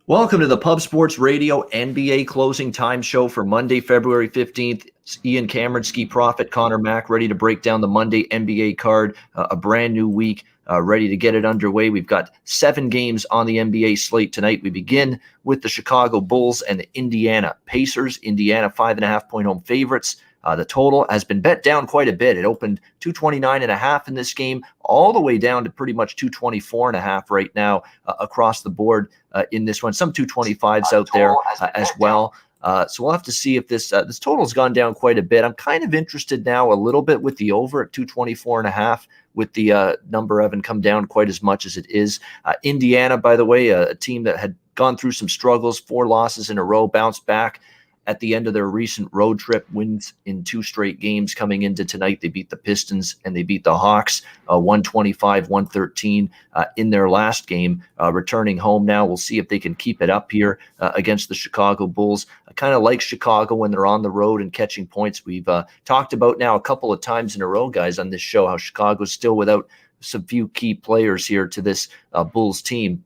Welcome to the Pub Sports Radio NBA Closing Time Show for Monday, February 15th. It's Ian Cameron, Skee Prophet, Conor Mack, ready to break down the Monday NBA card. A brand new week, ready to get it underway. We've got 7 games on the NBA slate tonight. We begin with the Chicago Bulls and the Indiana Pacers. Indiana 5.5-point home favorites. The total has been bet down quite a bit. It opened 229.5 in this game, all the way down to pretty much 224.5 right now across the board in this one. Some 225s out there as well. So we'll have to see if this total's gone down quite a bit. I'm kind of interested now a little bit with the over at 224.5, with the number haven't come down quite as much as it is. Indiana, by the way, a team that had gone through some struggles, 4 losses in a row, bounced back at the end of their recent road trip, wins in 2 straight games coming into tonight. They beat the Pistons and they beat the Hawks 125-113 in their last game. Returning home now, we'll see if they can keep it up here against the Chicago Bulls. I kind of like Chicago when they're on the road and catching points. We've talked about now a couple of times in a row, guys, on this show, how Chicago's still without some few key players here to this Bulls team.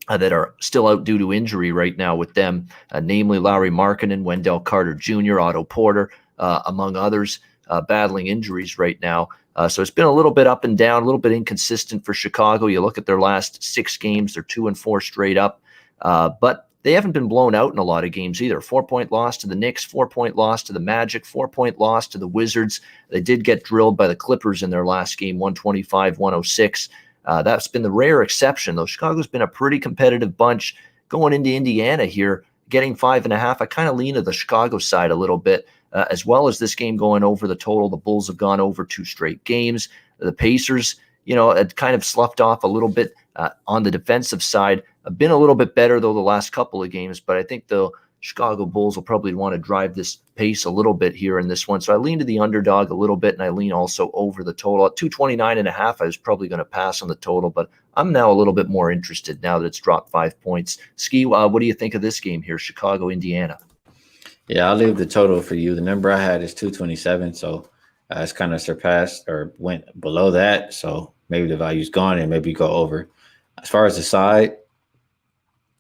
That are still out due to injury right now with them, namely Lauri Markkanen, Wendell Carter Jr., Otto Porter, among others, battling injuries right now. So it's been a little bit up and down, a little bit inconsistent for Chicago. You look at their last 6 games, they're 2-4 straight up, but they haven't been blown out in a lot of games either. 4-point loss to the Knicks, 4-point loss to the Magic, 4-point loss to the Wizards. They did get drilled by the Clippers in their last game, 125-106. That's been the rare exception, though. Chicago's been a pretty competitive bunch going into Indiana here, getting 5.5. I kind of lean to the Chicago side a little bit, as well as this game going over the total. The Bulls have gone over 2 straight games. The Pacers, had kind of sloughed off a little bit on the defensive side. Been a little bit better, though, the last couple of games, but I think the Chicago Bulls will probably want to drive this pace a little bit here in this one. So I lean to the underdog a little bit, and I lean also over the total. At 229.5, I was probably going to pass on the total, but I'm now a little bit more interested now that it's dropped 5 points. Skee, what do you think of this game here, Chicago, Indiana? Yeah, I'll leave the total for you. The number I had is 227, so it's kind of surpassed or went below that. So maybe the value's gone and maybe go over. As far as the side,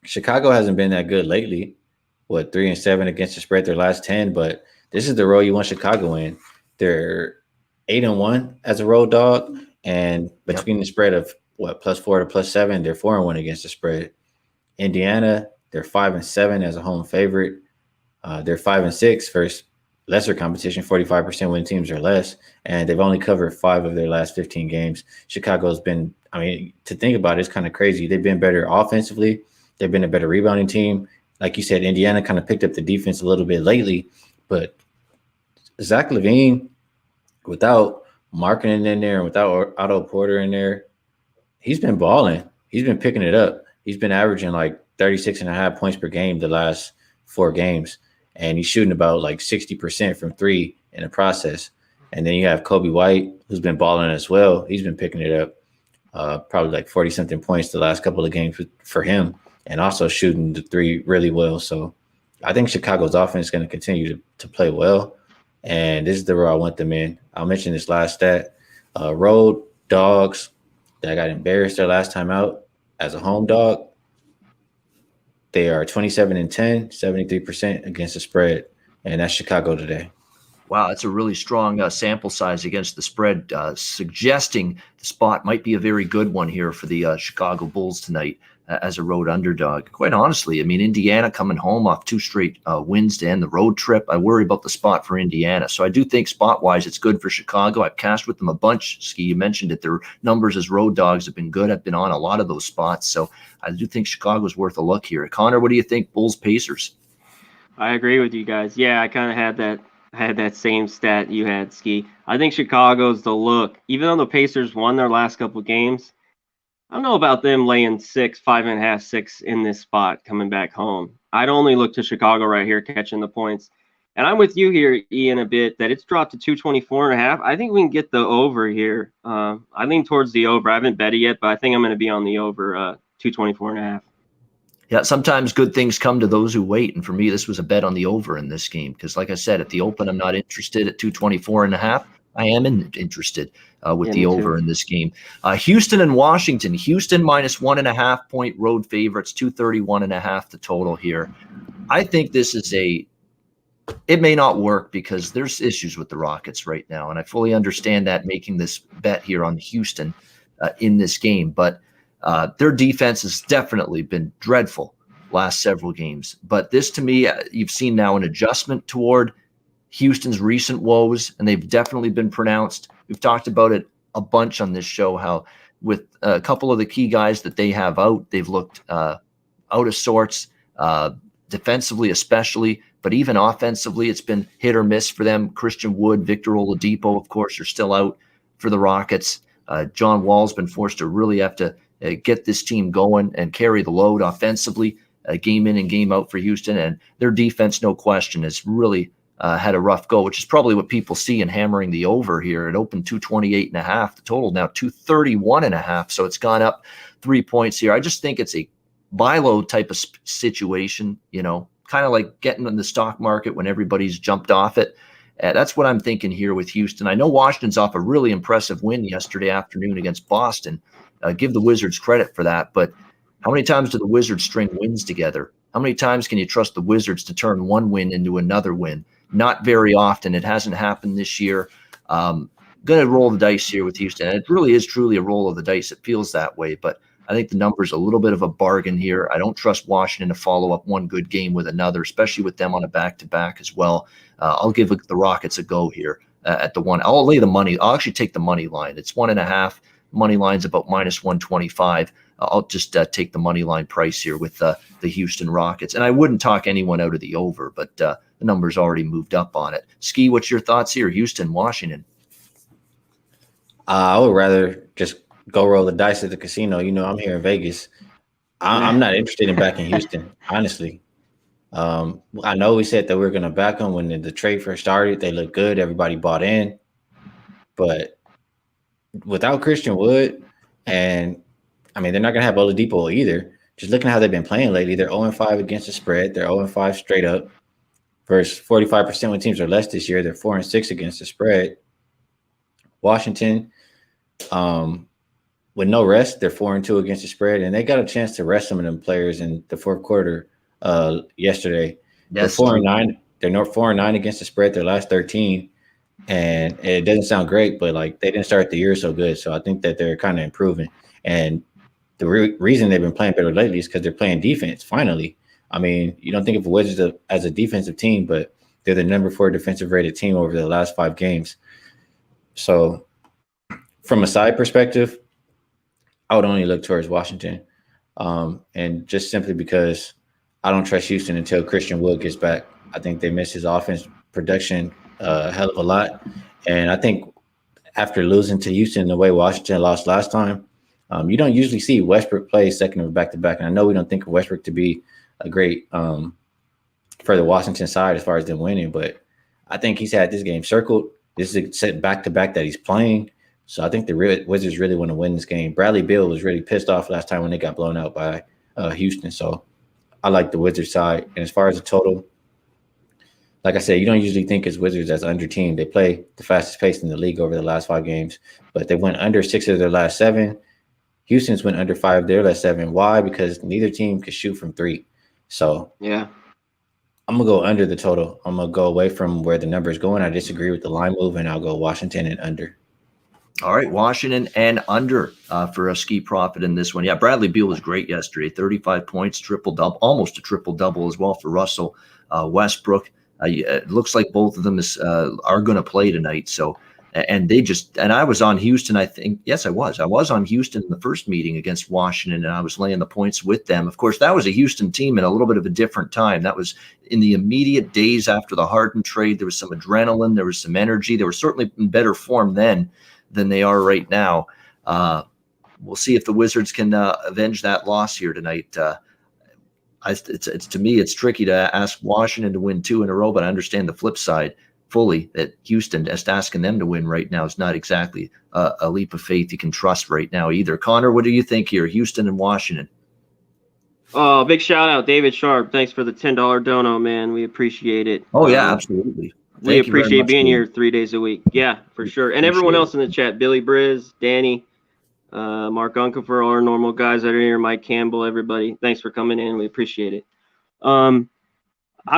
Chicago hasn't been that good lately. 3-7 against the spread their last 10, but this is the role you want Chicago in. They're 8-1 as a road dog, and between the spread of +4 to +7, they're 4-1 against the spread. Indiana, they're 5-7 as a home favorite. They're 5-6 versus lesser competition, 45% win teams or less, and they've only covered 5 of their last 15 games. Chicago's been, to think about it, it's kind of crazy. They've been better offensively. They've been a better rebounding team. Like you said, Indiana kind of picked up the defense a little bit lately, but Zach LaVine, without Markkanen in there and without Otto Porter in there, he's been balling. He's been picking it up. He's been averaging like 36.5 points per game the last 4 games, and he's shooting about like 60% from 3 in the process. And then you have Kobe White, who's been balling as well. He's been picking it up, probably like 40-something points the last couple of games for him, and also shooting the 3 really well. So I think Chicago's offense is going to continue to play well, and this is the row I want them in. I'll mention this last stat. Road dogs that got embarrassed their last time out as a home dog, they are 27-10, 73% against the spread, and that's Chicago today. Wow, that's a really strong sample size against the spread, suggesting the spot might be a very good one here for the Chicago Bulls tonight as a road underdog. Quite honestly, Indiana coming home off 2 straight wins to end the road trip. I worry about the spot for Indiana. So I do think spot-wise it's good for Chicago. I've cashed with them a bunch. Skee, you mentioned it. Their numbers as road dogs have been good. I've been on a lot of those spots. So I do think Chicago's worth a look here. Conor, what do you think, Bulls Pacers? I agree with you guys. Yeah, I kind of had that same stat you had, Skee. I think Chicago's the look. Even though the Pacers won their last couple of games, I don't know about them laying 5.5, 6 in this spot coming back home. I'd only look to Chicago right here catching the points. And I'm with you here, Ian, a bit that it's dropped to 224.5. I think we can get the over here. I lean towards the over. I haven't bet it yet, but I think I'm going to be on the over 224.5. Yeah, sometimes good things come to those who wait. And for me, this was a bet on the over in this game because, like I said, at the open, I'm not interested at 224.5. I am interested with Yeah, the me over too. in this game. Houston and Washington. Houston minus 1.5 point road favorites, 231.5 the total here. I think this is it may not work because there's issues with the Rockets right now, and I fully understand that making this bet here on Houston in this game. But their defense has definitely been dreadful last several games. But this, to me, you've seen now an adjustment toward Houston's recent woes, and they've definitely been pronounced. We've talked about it a bunch on this show, how with a couple of the key guys that they have out, they've looked out of sorts, defensively especially, but even offensively, it's been hit or miss for them. Christian Wood, Victor Oladipo, of course, are still out for the Rockets. John Wall's been forced to really have to get this team going and carry the load offensively, game in and game out for Houston. And their defense, no question, has really had a rough go, which is probably what people see in hammering the over here. It opened 228.5. The total now 231.5. So it's gone up 3 points here. I just think it's a buy low type of situation, kind of like getting in the stock market when everybody's jumped off it. That's what I'm thinking here with Houston. I know Washington's off a really impressive win yesterday afternoon against Boston. Give the Wizards credit for that. But how many times do the Wizards string wins together? How many times can you trust the Wizards to turn one win into another win? Not very often. It hasn't happened this year. Going to roll the dice here with Houston. And it really is truly a roll of the dice. It feels that way. But I think the number's a little bit of a bargain here. I don't trust Washington to follow up one good game with another, especially with them on a back-to-back as well. I'll give the Rockets a go here at the one. I'll lay the money. I'll actually take the money line. It's 1.5. Money line's about minus 125. I'll just take the money line price here with the Houston Rockets. And I wouldn't talk anyone out of the over, but the number's already moved up on it. Skee, what's your thoughts here? Houston, Washington. I would rather just go roll the dice at the casino. I'm here in Vegas. I'm not interested in backing Houston, honestly. I know we said that we were going to back them when the trade first started. They looked good. Everybody bought in. But without Christian Wood, and they're not going to have Oladipo either. Just looking at how they've been playing lately, they're 0-5 against the spread. They're 0-5 straight up versus 45% when teams are less this year. They're 4-6 against the spread. Washington, with no rest, they're 4-2 against the spread, and they got a chance to rest some of them players in the fourth quarter yesterday. Yes, they're 4-9. They're 4-9 against the spread their last 13, and it doesn't sound great, but they didn't start the year so good. So I think that they're kind of improving, and the reason they've been playing better lately is because they're playing defense. Finally, you don't think of the Wizards as a defensive team, but they're the number 4 defensive rated team over the last 5 games. So from a side perspective, I would only look towards Washington. And just simply because I don't trust Houston until Christian Wood gets back. I think they miss his offense production a hell of a lot. And I think after losing to Houston the way Washington lost last time, you don't usually see Westbrook play second of back-to-back. And I know we don't think of Westbrook to be a great for the Washington side as far as them winning, but I think he's had this game circled. This is a set back-to-back that he's playing. So I think the Wizards really want to win this game. Bradley Beal was really pissed off last time when they got blown out by Houston. So I like the Wizards side. And as far as the total, like I said, you don't usually think as Wizards as under team. They play the fastest pace in the league over the last 5 games, but they went under 6 of their last 7. Houston's went under 5 of their last 7. Why? Because neither team could shoot from 3. So yeah, I'm going to go under the total. I'm going to go away from where the number is going. I disagree with the line move, and I'll go Washington and under. All right, Washington and under for a Skee profit in this one. Yeah, Bradley Beal was great yesterday. 35 points, triple-double, almost a triple-double as well for Russell Westbrook. It looks like both of them are going to play tonight. So, and I was on Houston, I think. Yes, I was. I was on Houston in the first meeting against Washington, and I was laying the points with them. Of course, that was a Houston team in a little bit of a different time. That was in the immediate days after the Harden trade. There was some adrenaline. There was some energy. They were certainly in better form then than they are right now. We'll see if the Wizards can avenge that loss here tonight. To me, it's tricky to ask Washington to win 2 in a row, but I understand the flip side fully that Houston, just asking them to win right now is not exactly a leap of faith you can trust right now either. Conor, what do you think here? Houston and Washington. Oh, big shout out, David Sharp. Thanks for the $10 dono, man. We appreciate it. Oh, yeah, absolutely. We Thank you very appreciate much, being Dave. here 3 days a week. Yeah, for sure. And everyone else in the chat, Billy Briz, Danny, Mark Uncle, for all our normal guys that are here, Mike Campbell, everybody. Thanks for coming in. We appreciate it. I'm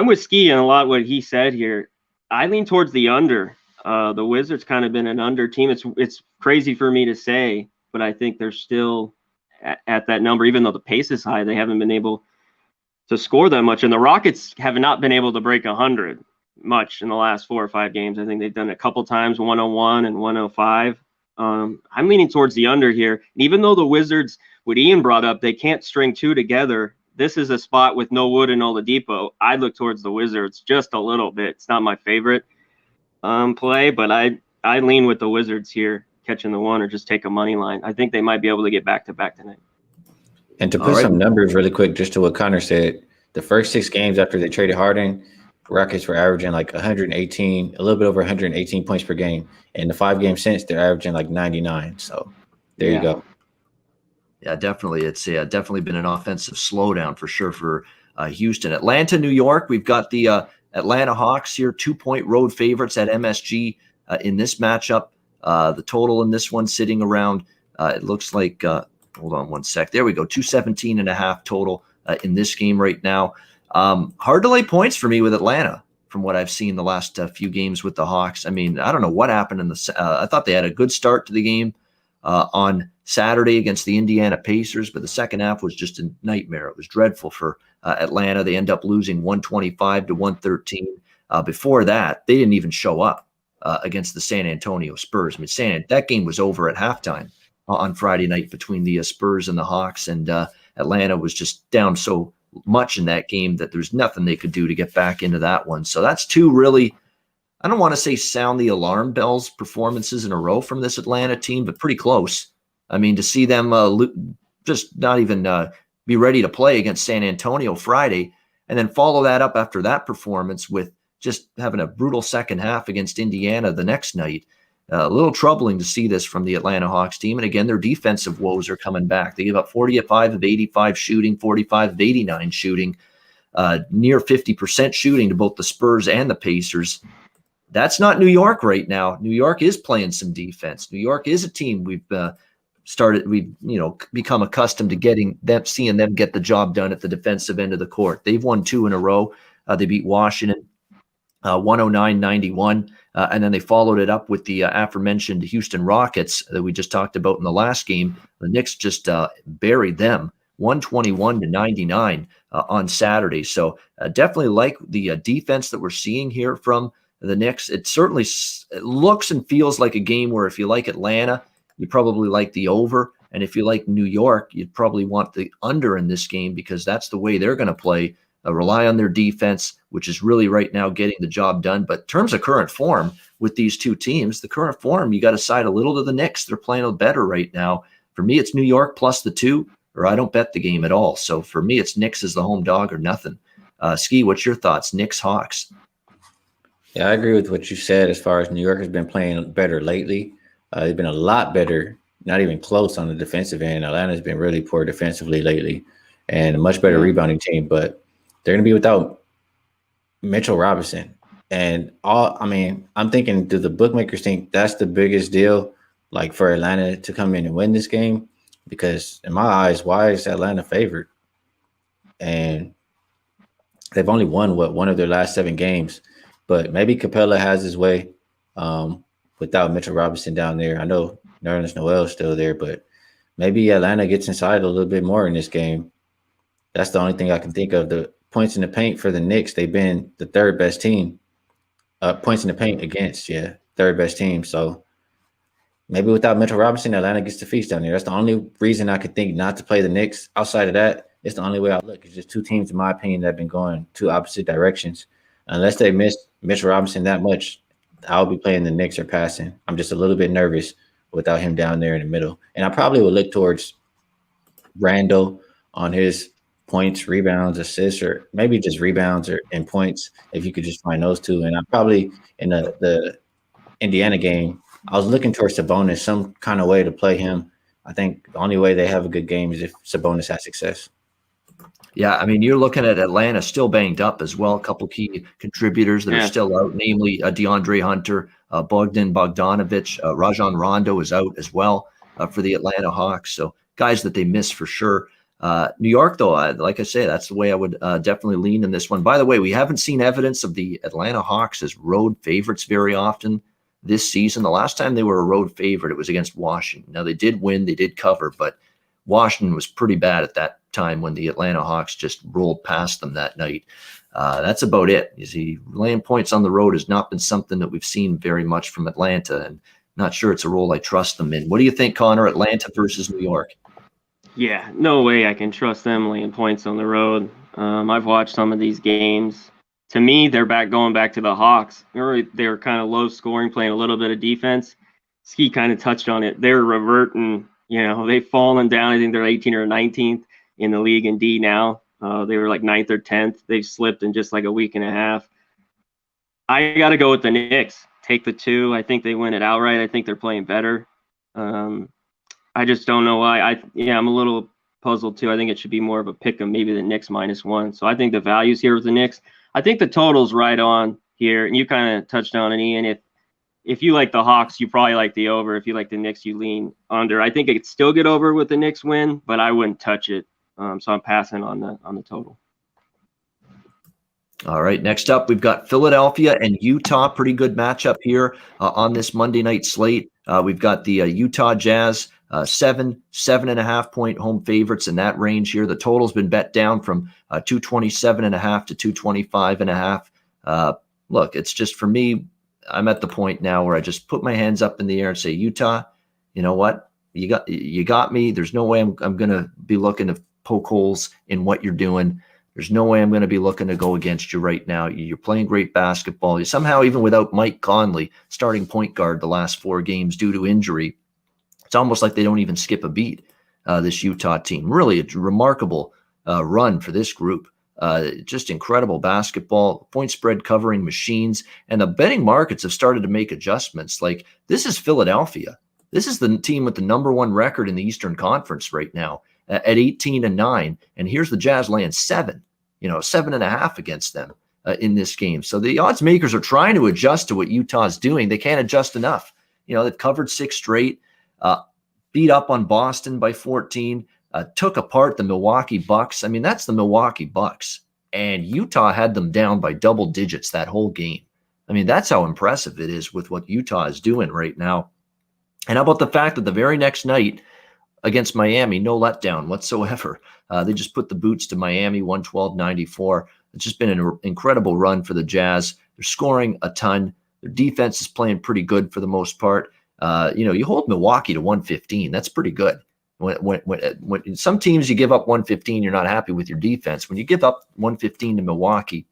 with Skee on a lot what he said here. I lean towards the under. The Wizards kind of been an under team. It's crazy for me to say, but I think they're still at that number, even though the pace is high. They haven't been able to score that much, and the Rockets have not been able to break 100 much in the last 4 or 5 games. I think they've done it a couple times, 101 and 105. I'm leaning towards the under here. And even though the Wizards, what Ian brought up, they can't string 2 together. This is a spot with no Wood and Oladipo. I look towards the Wizards just a little bit. It's not my favorite play, but I lean with the Wizards here, catching the 1 or just take a money line. I think they might be able to get back-to-back tonight. And to put some numbers really quick, just to what Conor said, the first 6 games after they traded Harden, Rockets were averaging like 118, a little bit over 118 points per game. And the 5 games since, they're averaging like 99. So there you go. Yeah, definitely. It's definitely been an offensive slowdown for sure for Houston. Atlanta, New York, we've got the Atlanta Hawks here, 2-point road favorites at MSG in this matchup. The total in this one sitting around, it looks like, hold on one sec. There we go, 217.5 total in this game right now. Hard to lay points for me with Atlanta from what I've seen the last few games with the Hawks. I mean, I don't know what happened in I thought they had a good start to the game on Saturday against the Indiana Pacers, but the second half was just a nightmare. It was dreadful for Atlanta. They end up losing 125-113. Before that, they didn't even show up against the San Antonio Spurs. I mean, that game was over at halftime on Friday night between the Spurs and the Hawks, and Atlanta was just down so much in that game that there's nothing they could do to get back into that one. So that's 2 really, I don't want to say sound the alarm bells performances in a row from this Atlanta team, but pretty close. I mean, to see them just not even be ready to play against San Antonio Friday and then follow that up after that performance with just having a brutal second half against Indiana the next night. A little troubling to see this from the Atlanta Hawks team. And again, their defensive woes are coming back. They give up 45 of 85 shooting, 45 of 89 shooting, near 50% shooting to both the Spurs and the Pacers. That's not New York right now. New York is playing some defense. New York is a team we've become accustomed to seeing them get the job done at the defensive end of the court. They've won 2 in a row. They beat Washington 109-91. And then they followed it up with the aforementioned Houston Rockets that we just talked about in the last game. The Knicks just buried them 121-99 on Saturday. So definitely like the defense that we're seeing here from the Knicks. It certainly looks and feels like a game where if you like Atlanta, you probably like the over. And if you like New York, you'd probably want the under in this game because that's the way they're going to play. Rely on their defense, which is really right now getting the job done. But in terms of current form with these 2 teams, the current form, you got to side a little to the Knicks. They're playing better right now. For me, it's New York plus the 2, or I don't bet the game at all. So for me, it's Knicks as the home dog or nothing. Skee, what's your thoughts? Knicks, Hawks. Yeah, I agree with what you said as far as New York has been playing better lately. They've been a lot better, not even close on the defensive end. Atlanta's been really poor defensively lately and a much better rebounding team, but they're going to be without Mitchell Robinson. And I'm thinking, do the bookmakers think that's the biggest deal, like for Atlanta to come in and win this game? Because in my eyes, why is Atlanta favored? And they've only won, one of their last 7 games. But maybe Capella has his way without Mitchell Robinson down there. I know Nerlens Noel is still there, but maybe Atlanta gets inside a little bit more in this game. That's the only thing I can think of. The points in the paint for the Knicks, they've been the 3rd best team. Points in the paint against, 3rd best team. So maybe without Mitchell Robinson, Atlanta gets the feast down there. That's the only reason I could think not to play the Knicks. Outside of that, it's the only way I look. It's just 2 teams, in my opinion, that have been going 2 opposite directions. Unless they miss Mitchell Robinson that much, I'll be playing the Knicks or passing. I'm just a little bit nervous without him down there in the middle. And I probably would look towards Randall on his points, rebounds, assists, or maybe just rebounds and points if you could just find those 2. And I probably in the Indiana game, I was looking towards Sabonis, some kind of way to play him. I think the only way they have a good game is if Sabonis has success. Yeah, I mean, you're looking at Atlanta still banged up as well. A couple key contributors that are Yeah. still out, namely DeAndre Hunter, Bogdan Bogdanovic, Rajon Rondo is out as well for the Atlanta Hawks. So guys that they miss for sure. New York, though, like I say, that's the way I would definitely lean in this one. By the way, we haven't seen evidence of the Atlanta Hawks as road favorites very often this season. The last time they were a road favorite, it was against Washington. Now, they did win, they did cover, but Washington was pretty bad at that time when the Atlanta Hawks just rolled past them that night. That's about it. You see, laying points on the road has not been something that we've seen very much from Atlanta, and not sure it's a role I trust them in. What do you think, Connor, Atlanta versus New York? Yeah, no way I can trust them laying points on the road. I've watched some of these games. To me, they're going back to the Hawks. They were kind of low scoring, playing a little bit of defense. Skee kind of touched on it. They're reverting. They've fallen down. I think they're 18th or 19th in the league in D now. They were like 9th or 10th. They've slipped in just like a week and a half. I got to go with the Knicks. Take the 2. I think they win it outright. I think they're playing better. I just don't know why. I'm a little puzzled too. I think it should be more of a pick 'em, maybe the Knicks -1. So I think the value's here with the Knicks. I think the total's right on here, and you kind of touched on it, Ian. If you like the Hawks, you probably like the over. If you like the Knicks, you lean under. I think it could still get over with the Knicks win, but I wouldn't touch it. So I'm passing on the total. All right, next up, we've got Philadelphia and Utah. Pretty good matchup here on this Monday night slate. We've got the Utah Jazz, 7.5 point home favorites in that range here. The total's been bet down from 227.5 to 225.5. Look, it's just for me, I'm at the point now where I just put my hands up in the air and say, Utah, you know what? You got me. There's no way I'm going to be looking to poke holes in what you're doing. There's no way I'm going to be looking to go against you right now. You're playing great basketball. You somehow, even without Mike Conley, starting point guard the last 4 games due to injury, it's almost like they don't even skip a beat, this Utah team. Really a remarkable run for this group. Just incredible basketball, point spread covering machines, and the betting markets have started to make adjustments. Like, this is Philadelphia. This is the team with the #1 record in the Eastern Conference right now at 18-9. And here's the Jazz laying 7.5 against them in this game. So the odds makers are trying to adjust to what Utah's doing. They can't adjust enough. They've covered 6 straight, beat up on Boston by 14, took apart the Milwaukee Bucks. I mean, that's the Milwaukee Bucks. And Utah had them down by double digits that whole game. I mean, that's how impressive it is with what Utah is doing right now. And how about the fact that the very next night against Miami, no letdown whatsoever. They just put the boots to Miami, 112-94. It's just been an incredible run for the Jazz. They're scoring a ton. Their defense is playing pretty good for the most part. You hold Milwaukee to 115. That's pretty good. When some teams you give up 115, you're not happy with your defense. When you give up 115 to Milwaukee,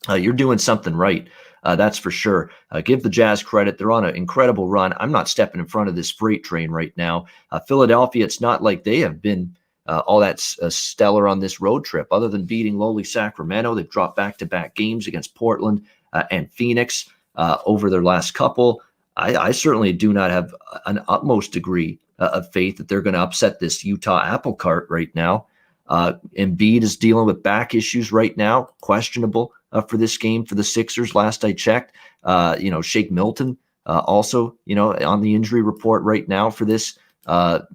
you're doing something right. That's for sure. Give the Jazz credit. They're on an incredible run. I'm not stepping in front of this freight train right now. Philadelphia, it's not like they have been all that stellar on this road trip. Other than beating lowly Sacramento, they've dropped back-to-back games against Portland and Phoenix over their last couple. I certainly do not have an utmost degree of faith that they're going to upset this Utah apple cart right now. Embiid is dealing with back issues right now, questionable for this game for the Sixers. Last I checked, Shake Milton also, on the injury report right now for this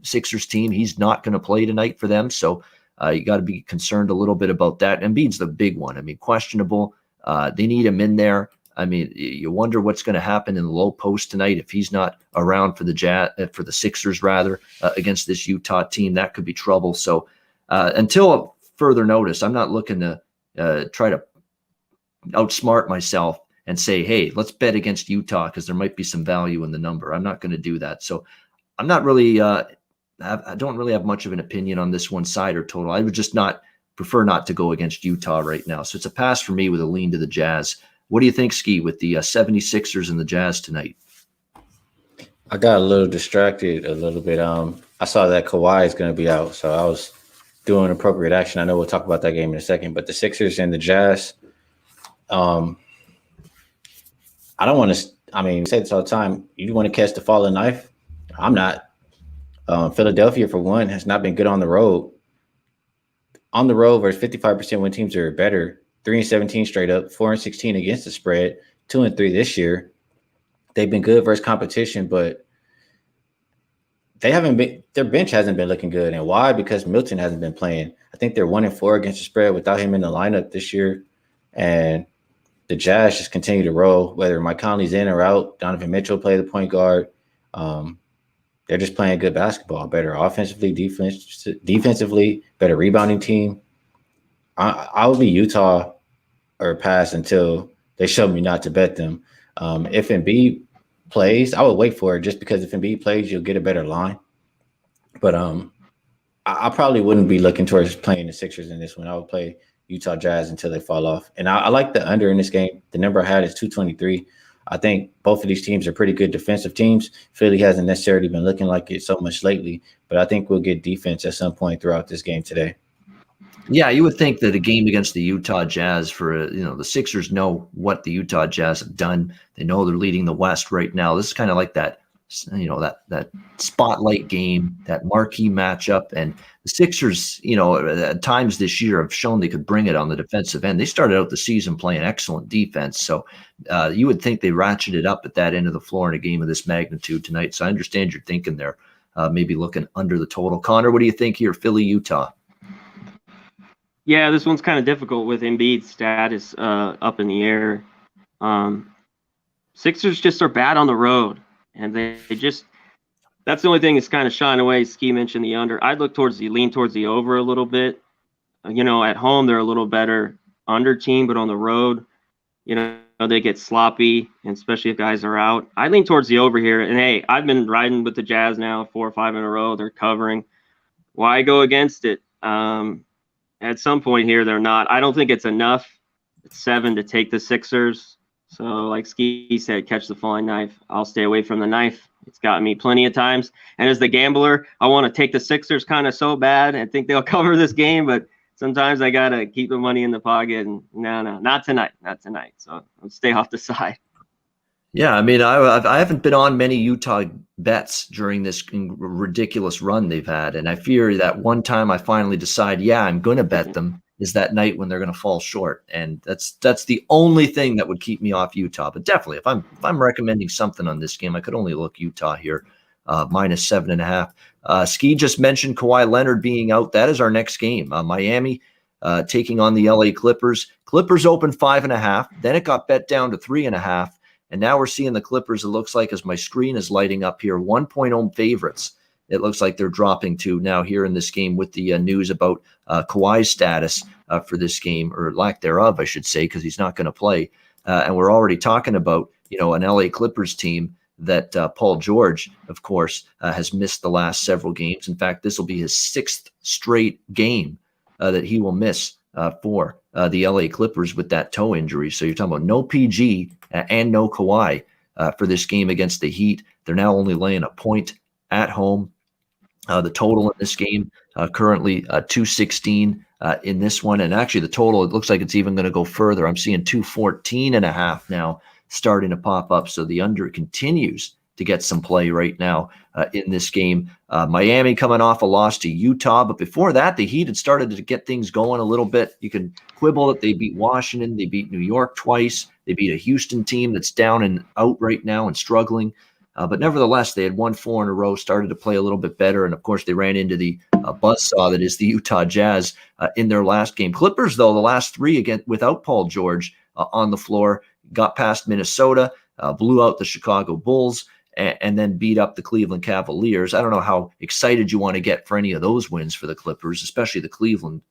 Sixers team. He's not going to play tonight for them. So you got to be concerned a little bit about that. Embiid's the big one. I mean, questionable. They need him in there. I mean, you wonder what's going to happen in the low post tonight if he's not around for the Sixers against this Utah team. That could be trouble. So until further notice, I'm not looking to try to outsmart myself and say, hey, let's bet against Utah because there might be some value in the number. I'm not going to do that. So I'm not really I don't really have much of an opinion on this one side or total. I would just prefer not to go against Utah right now. So it's a pass for me with a lean to the Jazz. What do you think, Skee, with the 76ers and the Jazz tonight? I got a little distracted a little bit. I saw that Kawhi is going to be out, so I was doing appropriate action. I know we'll talk about that game in a second, but the Sixers and the Jazz, I don't want to – I mean, I say this all the time. You want to catch the falling knife? I'm not. Philadelphia, for one, has not been good on the road. on the road versus 55% when teams are better. 3-17 straight up, 4-16 against the spread, 2-3 this year. They've been good versus competition, but they haven't been. Their bench hasn't been looking good, and why? Because Milton hasn't been playing. I think they're 1-4 against the spread without him in the lineup this year, and the Jazz just continue to roll. Whether Mike Conley's in or out, Donovan Mitchell play the point guard. They're just playing good basketball, better offensively, defensively, better rebounding team. I would be Utah or pass until they show me not to bet them. If Embiid plays, I would wait for it just because if Embiid plays, you'll get a better line. But I probably wouldn't be looking towards playing the Sixers in this one. I would play Utah Jazz until they fall off. And I like the under in this game. The number I had is 223. I think both of these teams are pretty good defensive teams. Philly hasn't necessarily been looking like it so much lately, but I think we'll get defense at some point throughout this game today. Yeah, you would think that a game against the Utah Jazz the Sixers know what the Utah Jazz have done. They know they're leading the West right now. This is kind of like that spotlight game, that marquee matchup. And the Sixers, at times this year have shown they could bring it on the defensive end. They started out the season playing excellent defense. So you would think they ratcheted up at that end of the floor in a game of this magnitude tonight. So I understand you're thinking they're maybe looking under the total. Connor, what do you think here? Philly, Utah. Yeah, this one's kind of difficult with Embiid's status up in the air. Sixers just are bad on the road, and they just – that's the only thing that's kind of shying away. Skee mentioned the under. I'd lean towards the over a little bit. At home they're a little better under team, but on the road, they get sloppy, and especially if guys are out. I lean towards the over here. And, hey, I've been riding with the Jazz now 4 or 5 in a row. They're covering. Why go against it? At some point here, they're not. I don't think it's enough. It's 7 to take the Sixers. So, like Skee said, catch the falling knife. I'll stay away from the knife. It's gotten me plenty of times. And as the gambler, I want to take the Sixers kind of so bad and think they'll cover this game. But sometimes I got to keep the money in the pocket. And no, not tonight. Not tonight. So I'll stay off the side. Yeah, I mean, I haven't been on many Utah bets during this ridiculous run they've had, and I fear that one time I finally decide, I'm going to bet them, is that night when they're going to fall short, and that's the only thing that would keep me off Utah. But definitely, if I'm recommending something on this game, I could only look Utah here, minus 7.5. Skee just mentioned Kawhi Leonard being out. That is our next game. Miami taking on the LA Clippers. Clippers opened 5.5, then it got bet down to 3.5. And now we're seeing the Clippers, it looks like, as my screen is lighting up here, 1-point home favorites. It looks like they're dropping to now here in this game with the news about Kawhi's status for this game, or lack thereof, I should say, because he's not going to play. And we're already talking about, an LA Clippers team that Paul George, of course, has missed the last several games. In fact, this will be his 6th straight game that he will miss for the LA Clippers with that toe injury. So you're talking about no PG and no Kawhi for this game against the Heat. They're now only laying a point at home. The total in this game currently 216 in this one. And actually the total, it looks like it's even going to go further. I'm seeing 214.5 now starting to pop up. So the under continues to get some play right now in this game. Miami coming off a loss to Utah, but before that, the Heat had started to get things going a little bit. You can quibble that they beat Washington, they beat New York twice, they beat a Houston team that's down and out right now and struggling. But nevertheless, they had won 4 in a row, started to play a little bit better, and of course, they ran into the buzzsaw that is the Utah Jazz in their last game. Clippers, though, the last 3 again without Paul George on the floor, got past Minnesota, blew out the Chicago Bulls, and then beat up the Cleveland Cavaliers. I don't know how excited you want to get for any of those wins for the Clippers, especially the Cleveland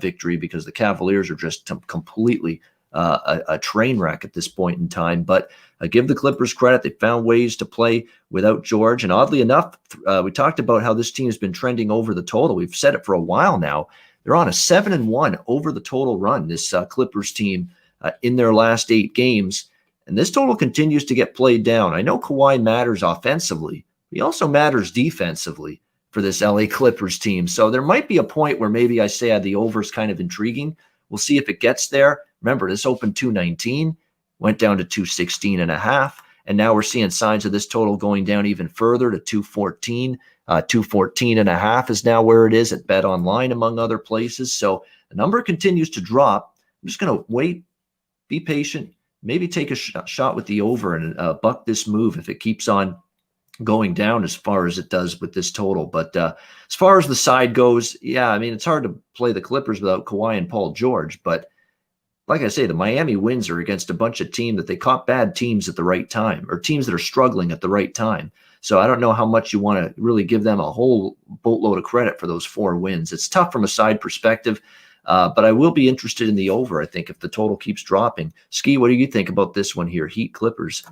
victory, because the Cavaliers are just completely a train wreck at this point in time. But give the Clippers credit. They found ways to play without George. And oddly enough, we talked about how this team has been trending over the total. We've said it for a while now. They're on a 7-1 over the total run, this Clippers team in their last 8 games. And this total continues to get played down. I know Kawhi matters offensively. He also matters defensively for this LA Clippers team. So there might be a point where maybe I say the over is kind of intriguing. We'll see if it gets there. Remember, this opened 219, went down to 216.5, and now we're seeing signs of this total going down even further to 214. 214.5 is now where it is at Bet Online, among other places. So the number continues to drop. I'm just going to wait, be patient, maybe take a shot with the over and buck this move if it keeps on going down as far as it does with this total. But as far as the side goes, yeah, I mean, it's hard to play the Clippers without Kawhi and Paul George. But like I say, the Miami wins are against a bunch of teams that they caught bad teams at the right time, or teams that are struggling at the right time. So I don't know how much you want to really give them a whole boatload of credit for those 4 wins. It's tough from a side perspective, but I will be interested in the over, I think, if the total keeps dropping. Skee, what do you think about this one here? Heat Clippers.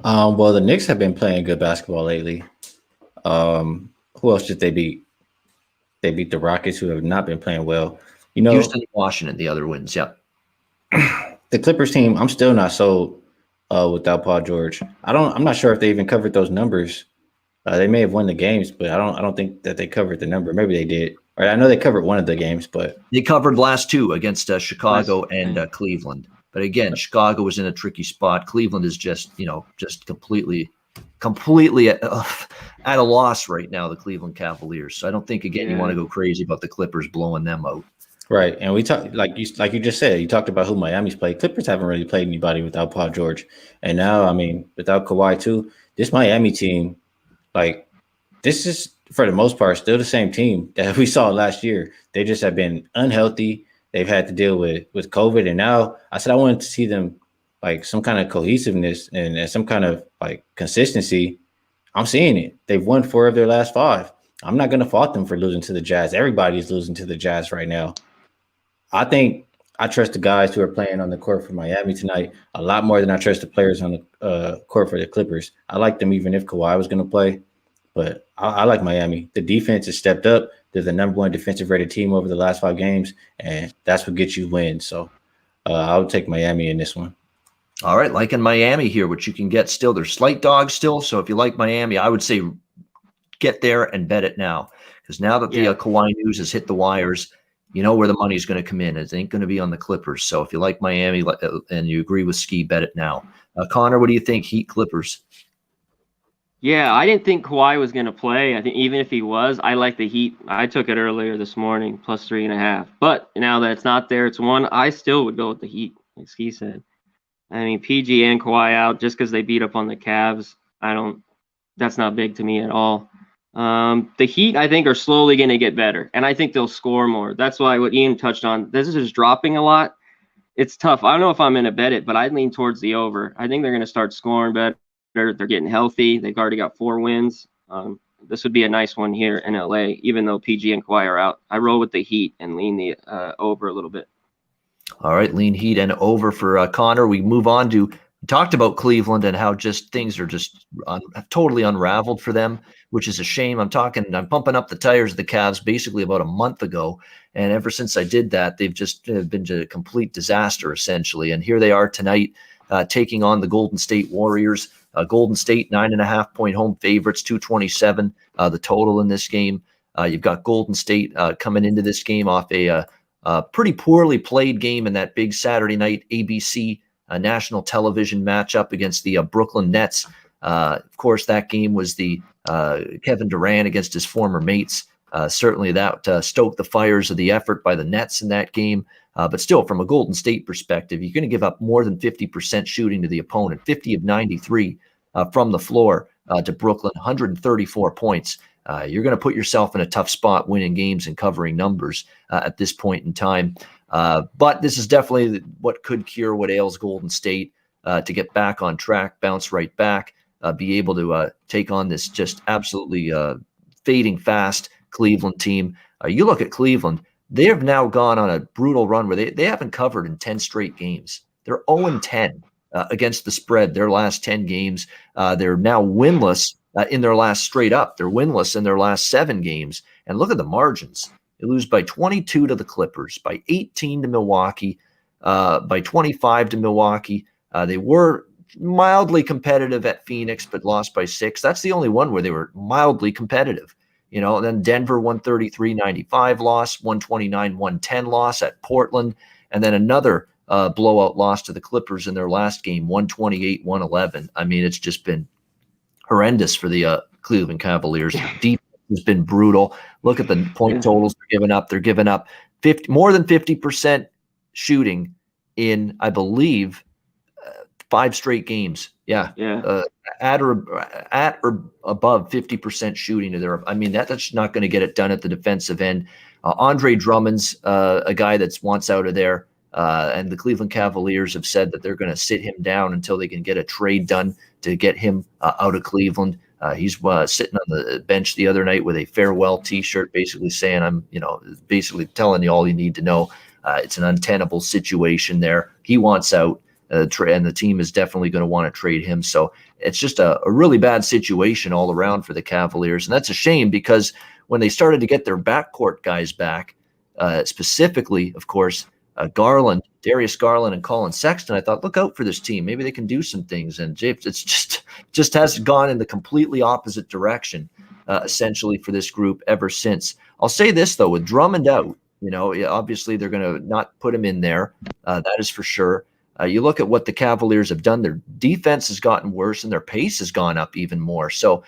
Well, the Knicks have been playing good basketball lately. Who else did they beat? They beat the Rockets, who have not been playing well. You know, Houston and Washington, the other wins. Yeah. The Clippers team, I'm still not sold without Paul George. I'm not sure if they even covered those numbers. They may have won the games, but I don't think that they covered the number. Maybe they did. Or I know they covered one of the games, but they covered last 2 against Chicago and Cleveland. But again, Chicago was in a tricky spot. Cleveland is just completely at a loss right now, the Cleveland Cavaliers. So I don't think, again, you want to go crazy about the Clippers blowing them out. Right. And we talked, like you just said, you talked about who Miami's played. Clippers haven't really played anybody without Paul George. And now, I mean, without Kawhi too, this Miami team, like, this is for the most part still the same team that we saw last year. They just have been unhealthy. They've had to deal with COVID. And now I said I wanted to see them like some kind of cohesiveness and some kind of like consistency. I'm seeing it. They've won 4 of their last 5. I'm not going to fault them for losing to the Jazz. Everybody's losing to the Jazz right now. I think I trust the guys who are playing on the court for Miami tonight a lot more than I trust the players on the court for the Clippers. I like them even if Kawhi was going to play, but I like Miami. The defense has stepped up. They're the number 1 defensive rated team over the last 5 games, and that's what gets you wins. So I would take Miami in this one. All right, like in Miami here, which you can get still. They're slight dogs still, so if you like Miami, I would say get there and bet it now, because now that the Kawhi news has hit the wires, you know where the money's going to come in. It ain't going to be on the Clippers. So if you like Miami and you agree with Skee, bet it now. Conor, what do you think? Heat Clippers? Yeah, I didn't think Kawhi was going to play. I think even if he was, I like the Heat. I took it earlier this morning, plus 3.5. But now that it's not there, it's 1. I still would go with the Heat, like Skee said. I mean, PG and Kawhi out just because they beat up on the Cavs. That's not big to me at all. The Heat, I think, are slowly going to get better, and I think they'll score more. That's why what Ian touched on, this is just dropping a lot. It's tough. I don't know if I'm going to bet it, but I'd lean towards the over. I think they're going to start scoring better. They're getting healthy. They've already got 4 wins. This would be a nice one here in LA, even though PG and Kawhi are out. I roll with the Heat and lean the over a little bit. All right, lean Heat and over for Conor. We move on to talked about Cleveland and how just things are just totally unraveled for them, which is a shame. I'm pumping up the tires of the Cavs basically about a month ago. And ever since I did that, they've just been a complete disaster, essentially. And here they are tonight taking on the Golden State Warriors. Golden State, 9.5-point home favorites, 227, the total in this game. You've got Golden State coming into this game off a pretty poorly played game in that big Saturday night ABC national television matchup against the Brooklyn Nets. Of course, that game was the Kevin Durant against his former mates. Certainly that stoked the fires of the effort by the Nets in that game. But still, from a Golden State perspective, you're going to give up more than 50% shooting to the opponent, 50 of 93 from the floor to Brooklyn, 134 points. You're going to put yourself in a tough spot winning games and covering numbers at this point in time. But this is definitely what could cure what ails Golden State to get back on track, bounce right back, be able to take on this just absolutely fading fast Cleveland team. You look at Cleveland, they have now gone on a brutal run where they haven't covered in 10 straight games. They're 0-10 against the spread their last 10 games. They're now winless in their last straight up. They're winless in their last 7 games. And look at the margins. They lose by 22 to the Clippers, by 18 to Milwaukee, by 25 to Milwaukee. They were mildly competitive at Phoenix, but lost by 6. That's the only one where they were mildly competitive. And then Denver 133-95 loss, 129-110 loss at Portland, and then another blowout loss to the Clippers in their last game, 128-111. I mean, it's just been horrendous for the Cleveland Cavaliers. Defense has been brutal. Look at the point totals they're giving up. They're giving up more than 50% shooting in, I believe, 5 straight games. Yeah. At or above 50% shooting. I mean, that's not going to get it done at the defensive end. Andre Drummond's a guy that wants out of there. And the Cleveland Cavaliers have said that they're going to sit him down until they can get a trade done to get him out of Cleveland. He's sitting on the bench the other night with a farewell T-shirt, basically saying, basically telling you all you need to know. It's an untenable situation there. He wants out, and the team is definitely going to want to trade him. So it's just a really bad situation all around for the Cavaliers. And that's a shame, because when they started to get their backcourt guys back, specifically, of course, Darius Garland and Colin Sexton, I thought, look out for this team. Maybe they can do some things. And it's just has gone in the completely opposite direction, essentially, for this group ever since. I'll say this, though, with Drummond out, obviously they're going to not put him in there. That is for sure. You look at what the Cavaliers have done. Their defense has gotten worse, and their pace has gone up even more. So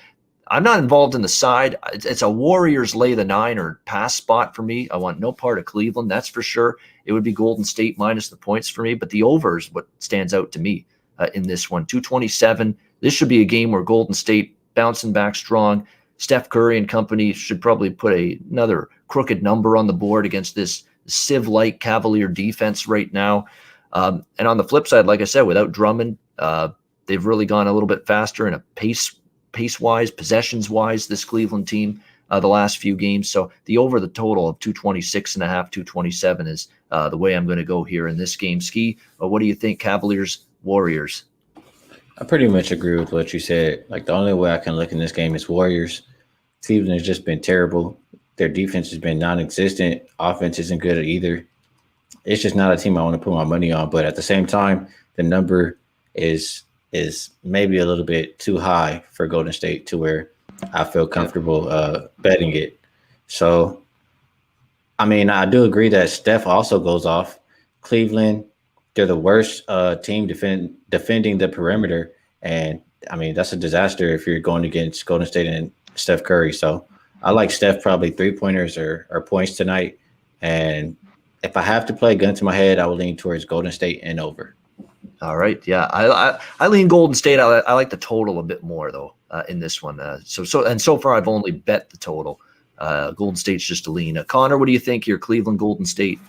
I'm not involved in the side. It's a Warriors lay the 9 or pass spot for me. I want no part of Cleveland, that's for sure. It would be Golden State minus the points for me, but the over is what stands out to me in this one. 227. This should be a game where Golden State bouncing back strong. Steph Curry and company should probably put another crooked number on the board against this sieve-like Cavalier defense right now. And on the flip side, like I said, without Drummond, they've really gone a little bit faster in a pace-wise, possessions-wise, this Cleveland team the last few games. So the over the total of 226.5, 227 is the way I'm going to go here in this game. Skee, what do you think, Cavaliers, Warriors? I pretty much agree with what you said. Like, the only way I can look in this game is Warriors. Cleveland has just been terrible. Their defense has been non-existent. Offense isn't good either. It's just not a team I want to put my money on. But at the same time, the number is maybe a little bit too high for Golden State to where I feel comfortable betting it. So, I mean, I do agree that Steph also goes off. Cleveland, they're the worst team defending the perimeter. And, I mean, that's a disaster if you're going against Golden State and Steph Curry. So I like Steph probably 3-pointers or points tonight. And if I have to play gun to my head, I will lean towards Golden State and over. All right. Yeah. I lean Golden State. I like the total a bit more, though, in this one. So far I've only bet the total. Golden State's just a lean. Conor, what do you think here? Cleveland, Golden State?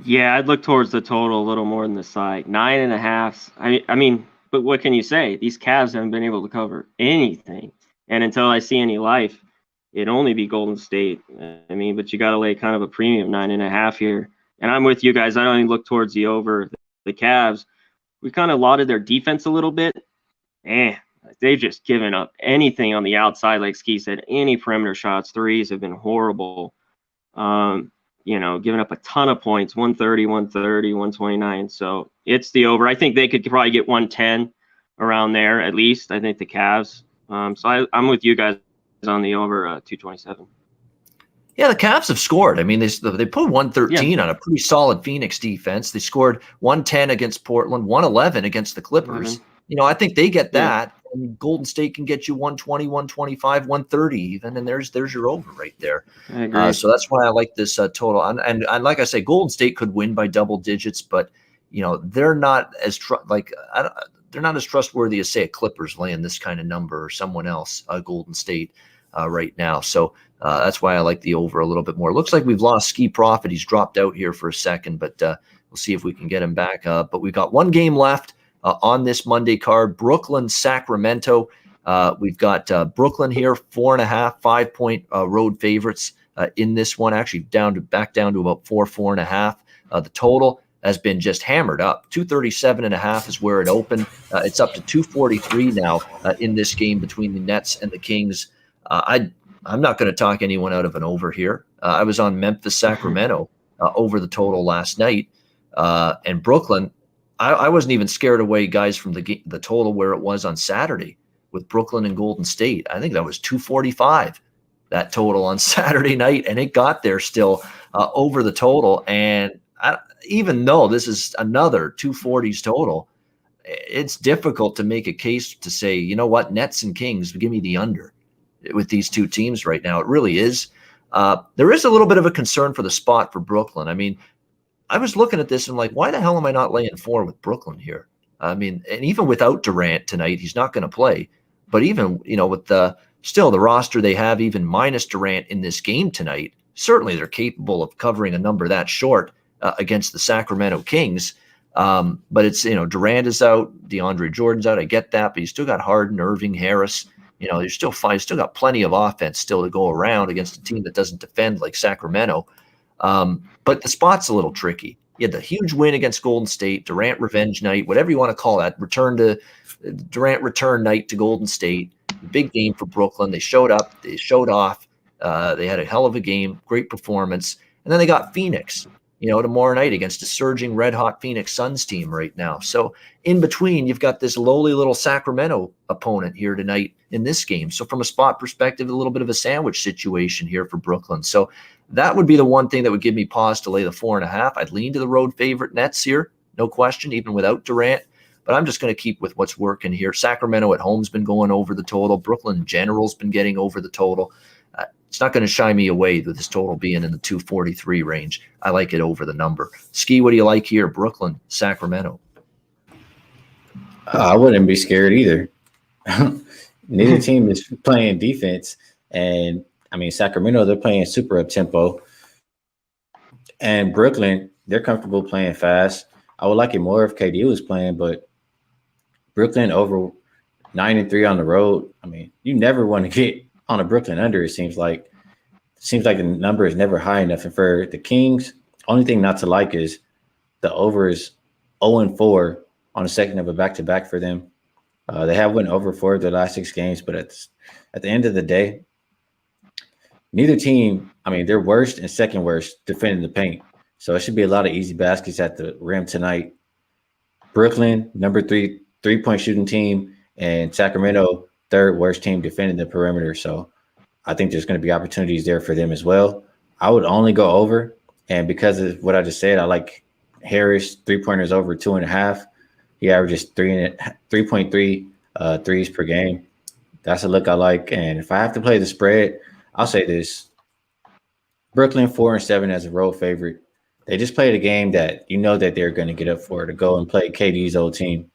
Yeah, I'd look towards the total a little more than the side. 9.5. I mean, but what can you say? These Cavs haven't been able to cover anything. And until I see any life, it'd only be Golden State. I mean, but you got to lay kind of a premium 9.5 here. And I'm with you guys. I don't even look towards the over. The Cavs, we kind of lauded their defense a little bit. They've just given up anything on the outside. Like Skee said, any perimeter shots, threes have been horrible. Giving up a ton of points, 130, 129. So it's the over. I think they could probably get 110 around there at least. I think the Cavs. So I'm with you guys on the over 227. Yeah, the Cavs have scored. I mean, they put 113 on a pretty solid Phoenix defense. They scored 110 against Portland, 111 against the Clippers. I think they get that. And Golden State can get you 120, 125, 130 even, and there's your over right there. I agree. So that's why I like this total. And like I say, Golden State could win by double digits, but they're not as they're not as trustworthy as, say, a Clippers laying this kind of number, or someone else, Golden State right now. So that's why I like the over a little bit more. Looks like we've lost Skee Profit. He's dropped out here for a second, but we'll see if we can get him back. But we've got one game left on this Monday card. Brooklyn, Sacramento. We've got Brooklyn here, 4.5, 5-point road favorites in this one. Actually, back down to about 4.5. The total has been just hammered up. 237.5 is where it opened. It's up to 243 now in this game between the Nets and the Kings. I'm not going to talk anyone out of an over here. I was on Memphis, Sacramento over the total last night, and Brooklyn. I wasn't even scared away, guys, from the total where it was on Saturday with Brooklyn and Golden State. I think that was 245, that total on Saturday night, and it got there still over the total. And even though this is another 240s total, it's difficult to make a case to say, you know what, Nets and Kings, give me the under with these two teams right now. It really is. There is a little bit of a concern for the spot for Brooklyn. I mean, I was looking at this and like, why the hell am I not laying 4 with Brooklyn here? I mean, and even without Durant tonight, he's not going to play. But even, with the roster they have, even minus Durant in this game tonight, certainly they're capable of covering a number that short against the Sacramento Kings. But it's, Durant is out, DeAndre Jordan's out. I get that, but you still got Harden, Irving, Harris. You're still fine. You still got plenty of offense still to go around against a team that doesn't defend like Sacramento. But the spot's a little tricky. You had the huge win against Golden State, Durant revenge night, whatever you want to call that, Durant return night to Golden State. Big game for Brooklyn. They showed up. They showed off. They had a hell of a game, great performance. And then they got Phoenix, tomorrow night against a surging red-hot Phoenix Suns team right now. So in between, you've got this lowly little Sacramento opponent here tonight in this game. So from a spot perspective, a little bit of a sandwich situation here for Brooklyn. So that would be the one thing that would give me pause to lay the 4.5. I'd lean to the road favorite Nets here, no question, even without Durant. But I'm just going to keep with what's working here. Sacramento at home's been going over the total. Brooklyn in general's been getting over the total. It's not going to shy me away with this total being in the 243 range. I like it over the number. Skee, what do you like here? Brooklyn, Sacramento. I wouldn't be scared either. Neither team is playing defense. And, Sacramento, they're playing super up-tempo. And Brooklyn, they're comfortable playing fast. I would like it more if KD was playing, but Brooklyn over 9-3 on the road. You never want to get on a Brooklyn under, it seems like. The number is never high enough. And for the Kings, only thing not to like is the over is 0-4 on the second of a back-to-back for them. They have went over 4 of their last 6 games, but at the end of the day, neither team, they're worst and second worst defending the paint. So it should be a lot of easy baskets at the rim tonight. Brooklyn, number 3 3-point shooting team, and Sacramento, third worst team defending the perimeter. So I think there's going to be opportunities there for them as well. I would only go over. And because of what I just said, I like Harris, 3-pointers over 2.5. He averages 3.3 threes per game. That's a look I like. And if I have to play the spread, I'll say this. Brooklyn 4-7 as a road favorite. They just played a game that that they're going to get up for, to go and play KD's old team.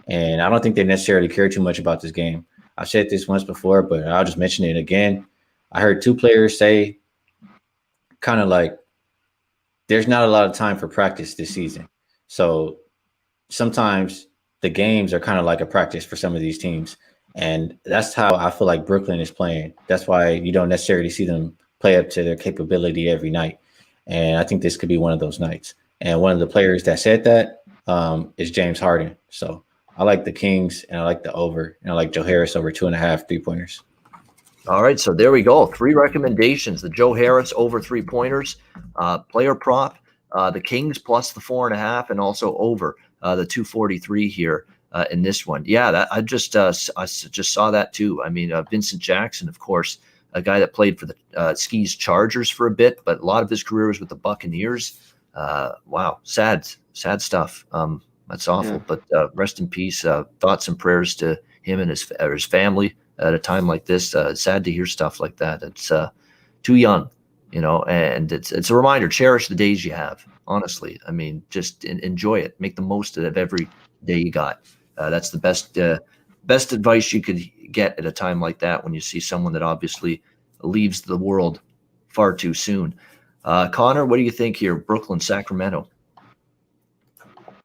And I don't think they necessarily care too much about this game. I've said this once before, but I'll just mention it again. I heard 2 players say kind of like there's not a lot of time for practice this season. So sometimes the games are kind of like a practice for some of these teams. And that's how I feel like Brooklyn is playing. That's why you don't necessarily see them play up to their capability every night. And I think this could be one of those nights. And one of the players that said that is James Harden. So I like the Kings, and I like the over, and I like Joe Harris over 2.5 3-pointers. All right, so there we go. 3 recommendations: the Joe Harris over 3-pointers, player prop, the Kings plus the 4.5, and also over the 243 here in this one. Yeah, I just saw that too. Vincent Jackson, of course, a guy that played for the Skee's Chargers for a bit, but a lot of his career was with the Buccaneers. Wow, sad stuff. That's awful, Yeah. but rest in peace. Thoughts and prayers to him and his family at a time like this. Sad to hear stuff like that. It's too young, and it's a reminder. Cherish the days you have, honestly. Just enjoy it. Make the most of every day you got. That's the best advice you could get at a time like that, when you see someone that obviously leaves the world far too soon. Conor, what do you think here? Brooklyn, Sacramento.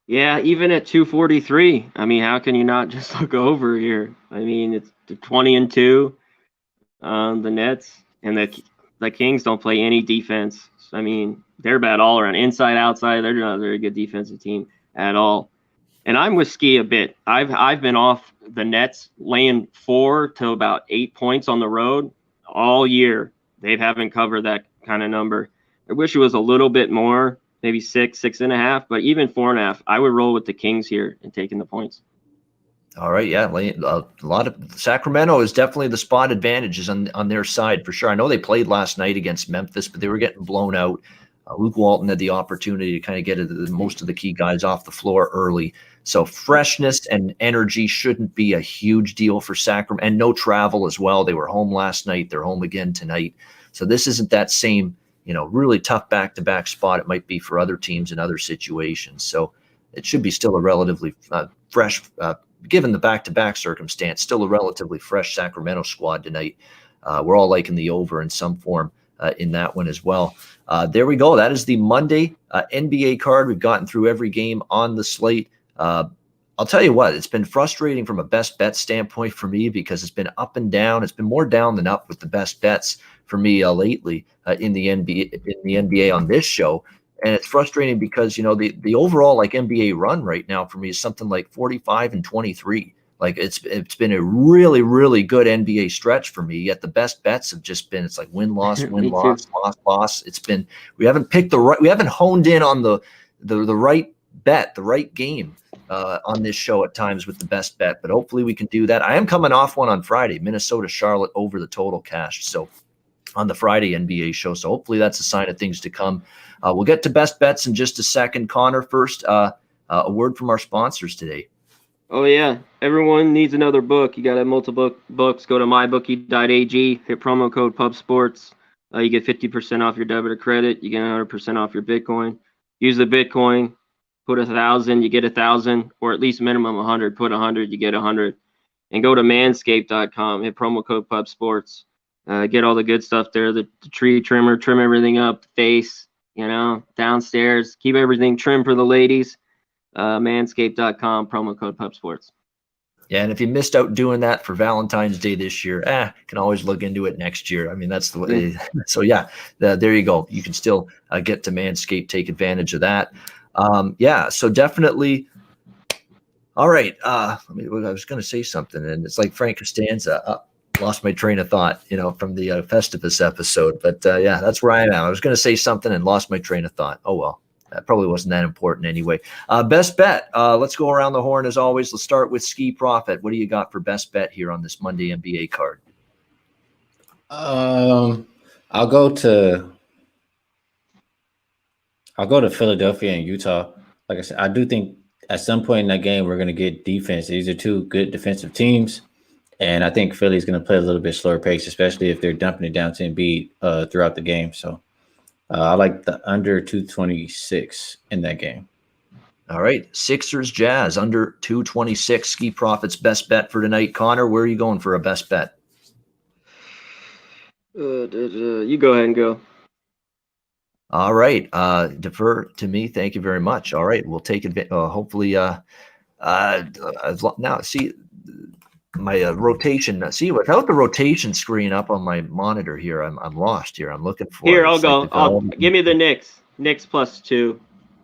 Yeah, even at 243, how can you not just look over here? It's the 20-2, the Nets, and the Kings don't play any defense. They're bad all around, inside, outside. They're not a very good defensive team at all. And I'm with Skee a bit. I've been off the Nets laying 4 to about 8 points on the road all year. They haven't covered that kind of number. I wish it was a little bit more, maybe 6.5, but even 4.5. I would roll with the Kings here and taking the points. All right, yeah, a lot of Sacramento is definitely the spot advantages on their side for sure. I know they played last night against Memphis, but they were getting blown out. Luke Walton had the opportunity to kind of get most of the key guys off the floor early. So freshness and energy shouldn't be a huge deal for Sacramento, and no travel as well. They were home last night. They're home again tonight. So this isn't that same, really tough back-to-back spot it might be for other teams in other situations. So it should be still a relatively fresh, given the back-to-back circumstance, still a relatively fresh Sacramento squad tonight. We're all liking the over in some form in that one as well. There we go. That is the Monday NBA card. We've gotten through every game on the slate. I'll tell you what, it's been frustrating from a best bet standpoint for me because it's been up and down. It's been more down than up with the best bets for me lately in the NBA on this show. And it's frustrating because, the overall NBA run right now for me is something like 45-23. Like it's been a really, really good NBA stretch for me. Yet the best bets have just been, it's like win, loss, win, loss, loss. It's been, we haven't honed in on the right bet, the right game on this show at times with the best bet, but hopefully we can do that. I am coming off one on Friday, Minnesota, Charlotte over the total cash. So on the Friday NBA show. So hopefully that's a sign of things to come. We'll get to best bets in just a second. Connor, first, a word from our sponsors today. Oh, yeah. Everyone needs another book. You got to have multiple books. Go to mybookie.ag, hit promo code PubSports. You get 50% off your debit or credit. You get 100% off your Bitcoin. Use the Bitcoin. Put 1,000, you get 1,000, or at least minimum 100. Put 100, you get 100. And go to manscaped.com. Hit promo code PubSports. Get all the good stuff there. The tree trimmer, trim everything up, face, downstairs. Keep everything trim for the ladies. Manscaped.com, promo code PubSports. Yeah, and if you missed out doing that for Valentine's Day this year, can always look into it next year. I mean, that's the way. So yeah, there you go. You can still get to Manscaped, take advantage of that. So definitely. All right. I was going to say something, and it's like Frank Costanza. Lost my train of thought, from the Festivus episode. But that's where I am. I was going to say something and lost my train of thought. Oh well. That probably wasn't that important anyway. Best bet. Let's go around the horn as always. Let's start with Skee Profit. What do you got for best bet here on this Monday NBA card? I'll go to Philadelphia and Utah. Like I said, I do think at some point in that game we're going to get defense. These are two good defensive teams, and I think Philly's going to play a little bit slower pace, especially if they're dumping it down to Embiid throughout the game. So. I like the under 226 in that game. All right. Sixers Jazz under 226. Skee Profit's best bet for tonight. Connor, where are you going for a best bet? You go ahead and go. All right. Defer to me. Thank you very much. All right. We'll take it. Hopefully, now see my rotation. See, without the rotation screen up on my monitor here, I'm lost here. I'm looking for. Here, I'll go. Give me the Knicks. Knicks +2.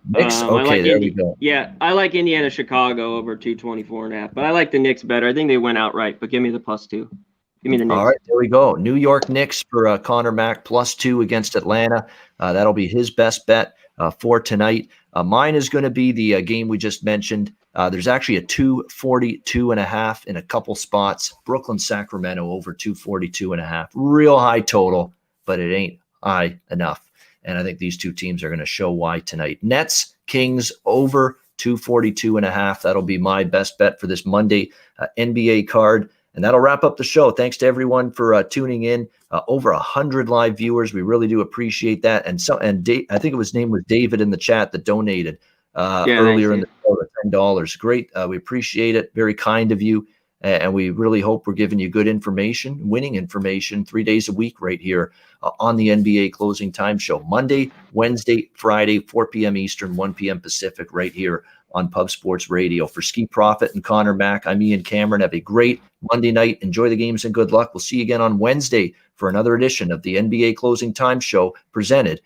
Knicks. Okay, there we go. Yeah, I like Indiana Chicago over 224.5, but I like the Knicks better. I think they went outright, but give me the +2. Give me the Knicks. All right, there we go. New York Knicks for Connor Mack +2 against Atlanta. That'll be his best bet for tonight. Mine is going to be the game we just mentioned. There's actually a 242.5 in a couple spots. Brooklyn, Sacramento over 242.5. Real high total, but it ain't high enough. And I think these two teams are going to show why tonight. Nets, Kings over 242.5. That'll be my best bet for this Monday NBA card. And that'll wrap up the show. Thanks to everyone for tuning in. Over 100 live viewers. We really do appreciate that. And I think his name was David in the chat that donated earlier in the show, $10. Great. We appreciate it. Very kind of you. And we really hope we're giving you good information, winning information 3 days a week right here on the NBA Closing Time Show. Monday, Wednesday, Friday, 4 p.m. Eastern, 1 p.m. Pacific right here on Pub Sports Radio. For Skee Profit and Connor Mack, I'm Ian Cameron. Have a great Monday night. Enjoy the games and good luck. We'll see you again on Wednesday for another edition of the NBA Closing Time Show presented